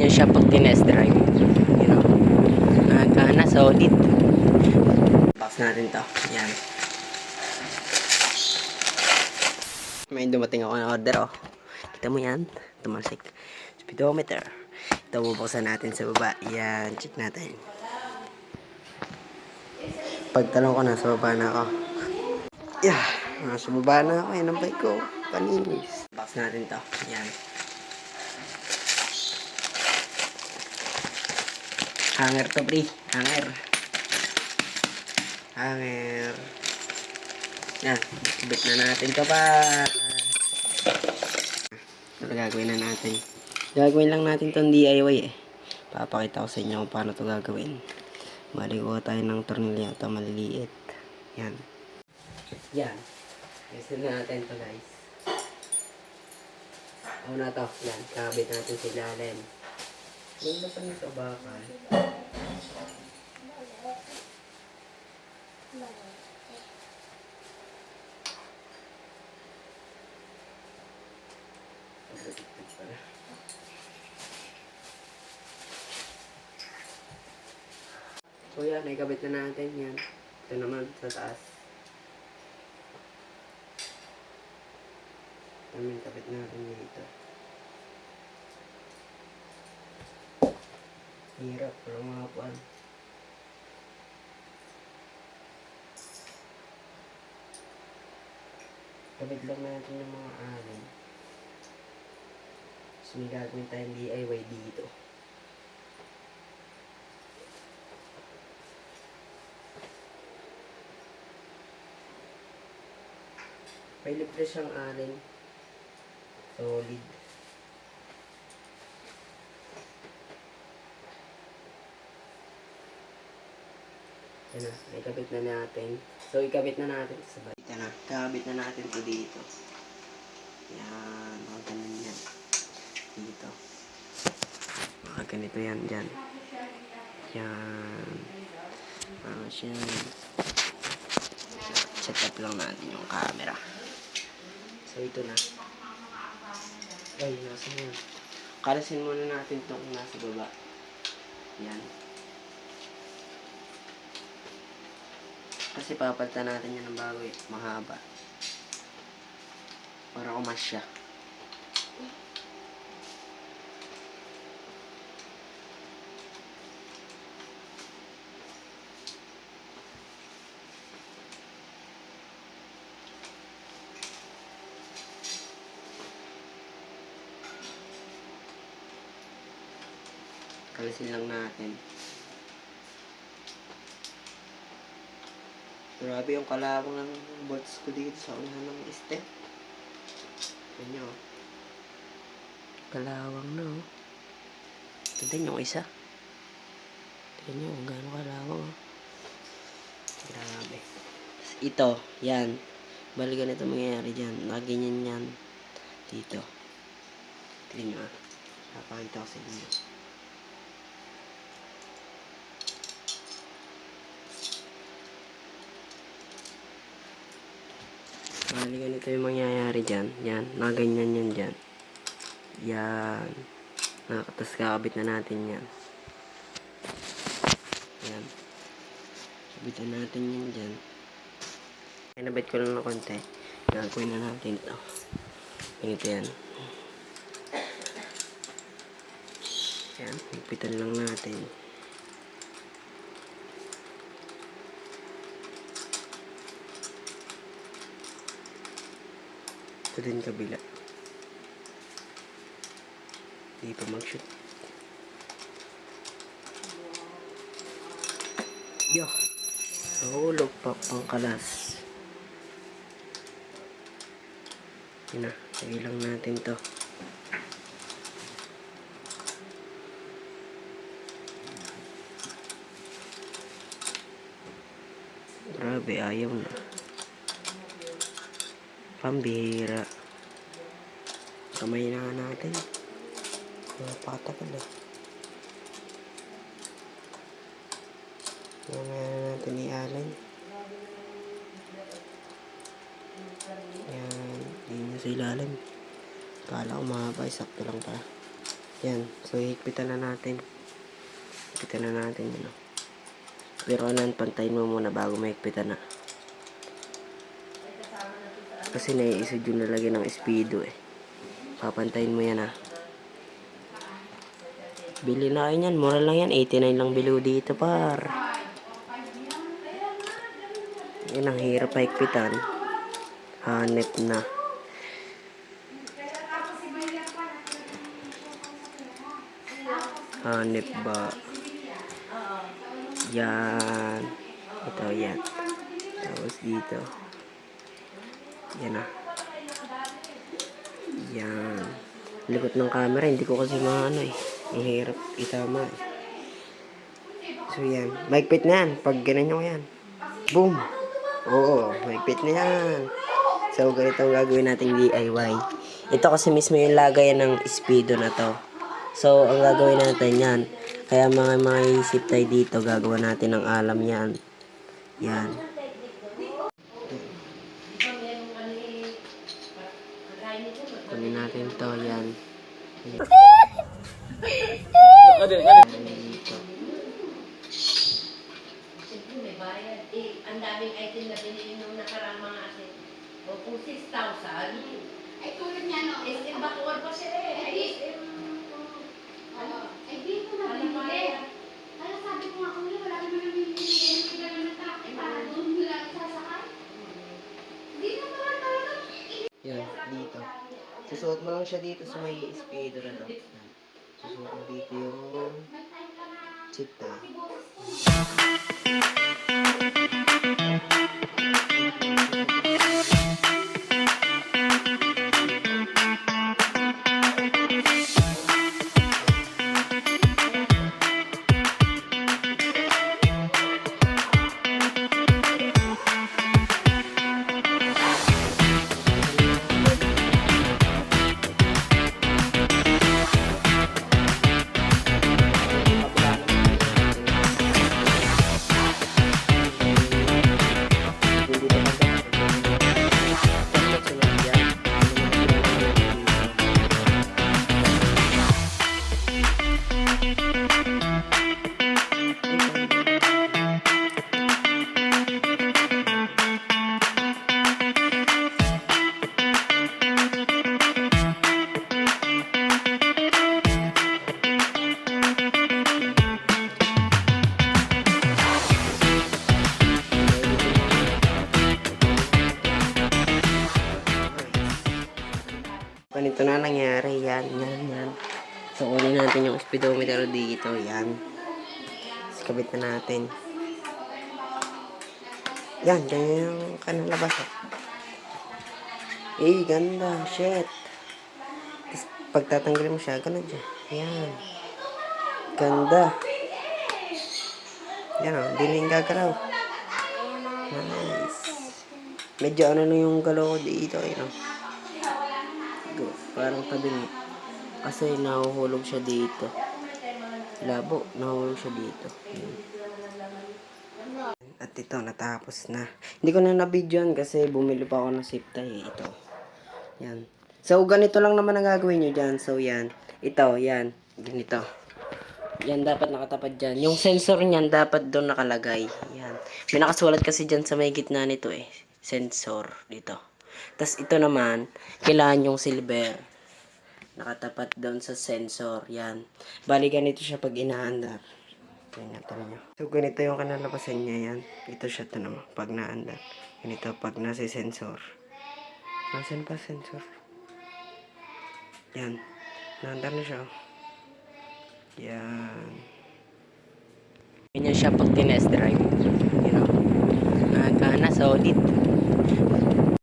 na siya pag tinest drive. You know, gana, solid. Box natin to. Yan. May dumating ako na order, oh. Kita mo yan? Tumasik. Speedometer. Ito, bubuksan natin sa baba. Yan, check natin. Pagtanong ko, nasa baba na ako. Yeah, nasa baba na ako. Yan ang bike ko. Paninis. Box natin to. Yan. Hanger to, pre. Hanger. Hanger. Yan. Ibit na natin to pa. Ito gagawin na natin. Gagawin lang natin itong DIY eh. Papakita ko sa inyo kung paano ito gagawin. Malikuha tayo ng tornilyo. Ito maliliit. Yan. Yan. Gusto na natin ito, guys. Una to. Yan. Kabit natin sa ilalim. Ganda pa nito bakal. So yan, naikabit na natin yan. Ito naman sa taas. Kabit natin dito. Hirap, walang mga puan. Kabit lang natin yung mga alin. So may gagawin tayong DIY dito. May libre siyang alin. Solid. Yan na, ikabit na natin. So, ikabit na natin sa balik. Yan na, ikabit na natin ito dito. Yan, mga ganun yan. Dito. Mga ganito yan, dyan. Yan. Mga siya. Set up lang natin yung camera. So, ito na. Ay, nasa yan. Kalasin muna natin itong nasa baba. Yan. Kasi papalitan natin yan ng bago eh. Mahaba. Para kumasya. Kalisin lang natin. Grabe yung kalawang ng bolts ko dito sa unahan ng step. Yan nyo. Kalawang na oh. Tignan yung isa. Tignan nyo kung gaano kalawang oh. Grabe. Ito, yan. Bali ganito mangyayari dyan. Naganyan yan. Dito. Tignan nyo ah. Napakita ko sa inyo. Bali ganito yung mangyayari dyan. Yan. Naganyan yan dyan. Yan. Tapos kakabit na natin yan. Yan. Kabitan natin yan dyan. Nabit ko lang na konti. Gagawin na natin ito. Ganito yan. Yan. Kabitan lang natin. Ito din kabila. Hindi pa mag-shoot. Yo! Nahulog pa pang kalas. Yun na. Lagay lang natin to. Grabe, ayaw na. Pambihira. Kamay na natin. Napakatagal eh. Kamay na natin i-alin. Yan. Hindi nyo sa ilalim. Kala ko mahaba. Sakto lang pala. Yan. So, higpitan na natin. Higpitan na natin yun. Pero anan, pantayin mo muna bago mahigpitan na. Kasi naiisod yung lalagyan ng speedo eh. Papantayin mo yan Bili na kayo yan. Mura lang yan. 89 lang bilo dito par. Yan ang hirap higpitan. Hanep na. Hanep ba? Yan. Ito yan. Tapos dito. Yan Yan. Likot ng camera. Hindi ko kasi maano eh. Ang hirap itama eh. So yan. Mahigpit na yan. Pag ganun nyo yan. Boom. Oo. Mahigpit na yan. So ganito ang gagawin nating DIY. Ito kasi mismo yung lagayan ng speedo na to. So ang gagawin natin yan. Kaya mga isip tayo dito. Gagawa natin ng alam yan. Yan. Kunin natin to, yan. Ang daming item na binili nung nakarang mga asin. O kung 6,000. Ay, tulad niya, no? SM Bacoor pa siya eh. Ay, SM... Ay, di ko na binili. Kaya sabi ko nga, wala ka naman binili. Ay, hindi ka naman takip. Para doon nila sasakay. Hindi na talaga. Yan, dito. Susuot mo lang siya dito sa may speedo na to. Susuot mo dito yung chip na. Ganito na nangyari. Yan. So, unin natin yung speedometer dito. Yan. Tapos, kabit na natin. Yan. Ganyan yung kanalabas. Ganda. Shit. Tapos, pagtatanggalin mo siya, ganun siya. Yan. Ganda. Yan Hindi na yung gagalaw. Nice. Medyo na yung galaw ko dito. Parang tabingi. Kasi nahuhulog siya dito. Labo, nahuhulog siya dito. At ito, natapos na. Hindi ko na na-videoan kasi bumili pa ako ng zip tie. Ito. Yan. So, ganito lang naman ang gagawin nyo dyan. So, yan. Ito, yan. Ganito. Yan, dapat nakatapat dyan. Yung sensor niyan, dapat doon nakalagay. Yan. May nakasulat kasi dyan sa may gitna nito eh. Sensor. Dito. Tapos ito naman, kailangan yung silver. Nakatapat doon sa sensor. Yan. Bali ganito siya pag inaandar. Tingnan nyo. So ganito yung kanalabasan niya yan. Ito siya ito naman. Pag naandar. Ganito pag nasa sensor. Nasaan pa sensor? Yan. Naandar na siya. Yan. Ganyan siya pag tinest drive. You know. Gana solid.